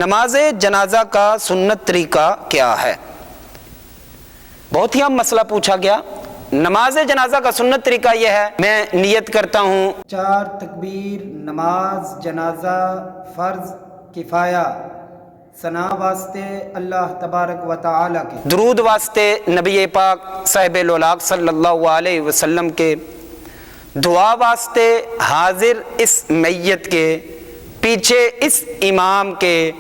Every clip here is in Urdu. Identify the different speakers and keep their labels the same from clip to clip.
Speaker 1: نماز جنازہ کا سنت طریقہ کیا ہے؟ بہت ہی اہم مسئلہ پوچھا گیا۔ نماز جنازہ کا سنت طریقہ یہ ہے، میں نیت کرتا ہوں
Speaker 2: 4 تکبیر، نماز جنازہ فرض کفایہ، ثنا واسطے اللہ تبارک و تعالی کے،
Speaker 1: درود واسطے نبی پاک صاحب الاولاق صلی اللہ علیہ وسلم کے، دعا واسطے حاضر اس میت کے، پیچھے اس امام کے،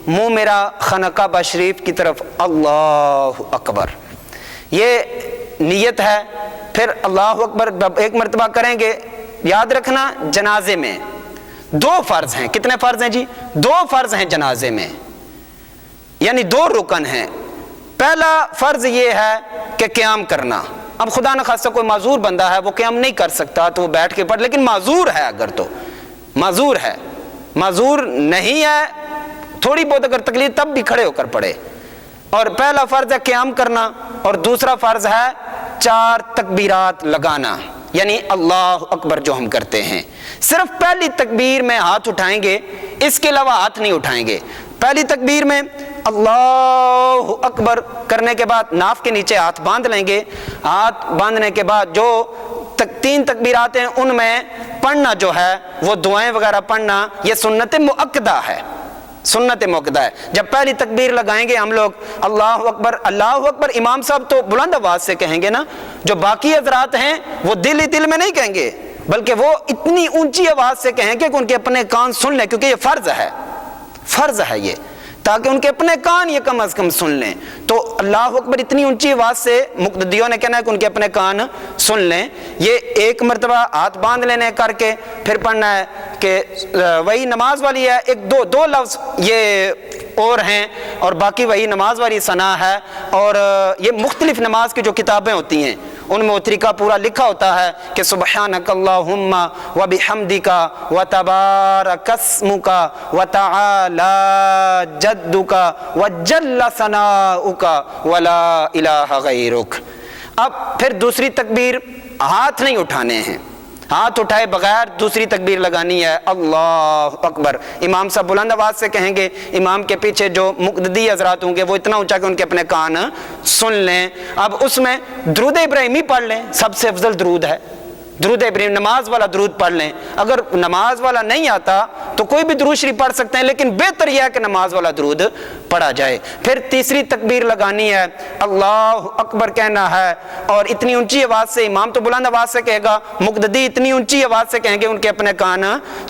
Speaker 1: منہ میرا خانقاہ شریف کی طرف اللہ اکبر، یہ نیت ہے۔ پھر اللہ اکبر ایک مرتبہ کریں گے۔ یاد رکھنا جنازے میں 2 فرض ہیں۔ کتنے فرض ہیں جی؟ 2 فرض ہیں جنازے میں، یعنی 2 رکن ہیں۔ پہلا فرض یہ ہے کہ قیام کرنا۔ اب خدا نخواستہ کوئی معذور بندہ ہے، وہ قیام نہیں کر سکتا تو وہ بیٹھ کے پڑھ، لیکن معذور ہے، اگر تو معذور ہے، معذور نہیں ہے تھوڑی بہت اگر تکلیف، تب بھی کھڑے ہو کر پڑھے۔ اور پہلا فرض ہے قیام کرنا، اور دوسرا فرض ہے 4 تکبیرات لگانا، یعنی اللہ اکبر جو ہم کرتے ہیں۔ صرف پہلی تکبیر میں ہاتھ اٹھائیں گے، اس کے علاوہ ہاتھ نہیں اٹھائیں گے۔ پہلی تکبیر میں اللہ اکبر کرنے کے بعد ناف کے نیچے ہاتھ باندھ لیں گے۔ ہاتھ باندھنے کے بعد جو 3 تکبیرات ہیں ان میں پڑھنا جو ہے وہ دعائیں وغیرہ پڑھنا، یہ سنت مؤکدہ ہے، سنت مؤکدہ ہے۔ جب پہلی تکبیر لگائیں گے ہم لوگ اللہ اکبر، اللہ اکبر امام صاحب تو بلند آواز سے کہیں گے نا، جو باقی حضرات ہیں وہ دل ہی دل میں نہیں کہیں گے، بلکہ وہ اتنی اونچی آواز سے کہیں گے کہ ان کے اپنے کان سن لیں، کیونکہ یہ فرض ہے، فرض ہے یہ، تاکہ ان کے اپنے کان یہ کم از کم سن لیں۔ تو اللہ اکبر اتنی اونچی آواز سے مقتدیوں نے کہنا ہے کہ ان کے اپنے کان سن لیں۔ یہ ایک مرتبہ ہاتھ باندھ لینے کر کے پھر پڑھنا ہے کہ وہی نماز والی ہے، ایک دو لفظ یہ اور ہیں، اور باقی وہی نماز والی ثنا ہے۔ اور یہ مختلف نماز کی جو کتابیں ہوتی ہیں ان میں وہ طریقہ پورا لکھا ہوتا ہے کہ سبحانک اللہم وبحمدک وتبارک اسمک وتعالی جدک وجل ثناؤک ولا الہ غیرک۔ اب پھر دوسری تکبیر ہاتھ نہیں اٹھانے ہیں، ہاتھ اٹھائے بغیر دوسری تکبیر لگانی ہے اللہ اکبر۔ امام صاحب بلند آواز سے کہیں گے، امام کے پیچھے جو مقتدی حضرات ہوں گے وہ اتنا اونچا کہ ان کے اپنے کان سن لیں۔ اب اس میں درود ابراہیمی پڑھ لیں، سب سے افضل درود ہے درود ابراہیم، نماز والا درود پڑھ لیں۔ اگر نماز والا نہیں آتا تو کوئی بھی درود شریف پڑھ سکتے ہیں، لیکن بہتر یہ ہے کہ نماز والا درود پڑھا جائے۔ پھر تیسری تکبیر لگانی ہے، اللہ اکبر کہنا ہے، اور اتنی اونچی آواز سے، امام تو بلند آواز سے کہے گا، مقتدی اتنی اونچی آواز سے کہیں گے ان کے اپنے کان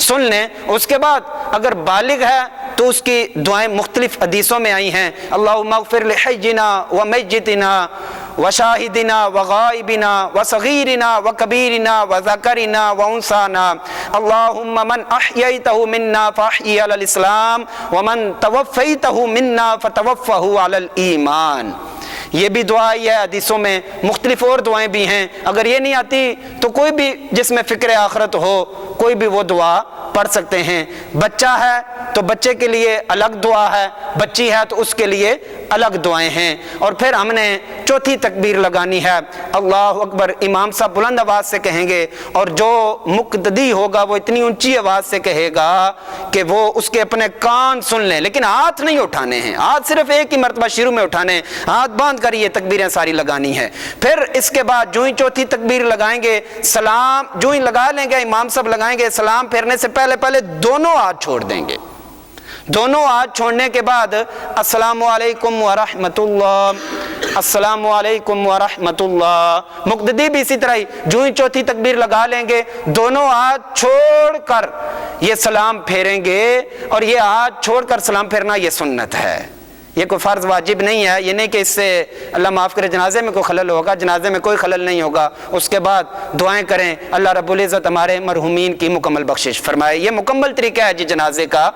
Speaker 1: سن لیں۔ اس کے بعد اگر بالغ ہے تو اس کی دعائیں مختلف حدیثوں میں آئی ہیں، اللہم اغفر لحینا ومیتنا وشاہدنا وغائبنا وصغیرنا وکبیرنا وذکرنا وانثانا، اللہم من احییتہ منا فاحیی علی الاسلام ومن توفیتہ منا فتوفہ علی الایمان۔ یہ بھی دعا آئی ہے حدیثوں میں، مختلف اور دعائیں بھی ہیں۔ اگر یہ نہیں آتی تو کوئی بھی جس میں فکر آخرت ہو کوئی بھی وہ دعا پڑھ سکتے ہیں۔ بچہ ہے تو بچے کے لیے الگ دعا ہے، بچی ہے تو اس کے لیے الگ دعائیں ہیں۔ اور پھر ہم نے چوتھی تکبیر لگانی ہے، اللہ اکبر امام صاحب بلند آواز سے کہیں گے، اور جو مقتدی ہوگا وہ اتنی اونچی آواز سے کہے گا کہ وہ اس کے اپنے کان سن لیں، لیکن ہاتھ نہیں اٹھانے ہیں، ہاتھ صرف ایک ہی مرتبہ شروع میں اٹھانے ہیں، ہاتھ باندھ کر یہ تکبیریں ساری لگانی ہے۔ پھر اس کے بعد جو ہی چوتھی تکبیر لگائیں گے، سلام جو ہی لگا لیں گے، امام صاحب لگائیں گے، سلام پھیرنے سے پہلے دونوں ہاتھ چھوڑ دیں گے۔ دونوں ہاتھ چھوڑنے کے بعد السلام علیکم ورحمۃ اللہ، السلام علیکم ورحمۃ اللہ۔ مقتدی بھی اسی طرح ہی جو ہی چوتھی تکبیر لگا لیں گے، دونوں ہاتھ چھوڑ کر یہ سلام پھیریں گے، اور یہ ہاتھ چھوڑ کر سلام پھیرنا یہ سنت ہے، یہ کوئی فرض واجب نہیں ہے۔ یہ نہیں کہ اس سے اللہ معاف کرے جنازے میں کوئی خلل ہوگا، جنازے میں کوئی خلل نہیں ہوگا۔ اس کے بعد دعائیں کریں، اللہ رب العزت ہمارے مرحومین کی مکمل بخشش فرمائے۔ یہ مکمل طریقہ ہے جی جنازے کا۔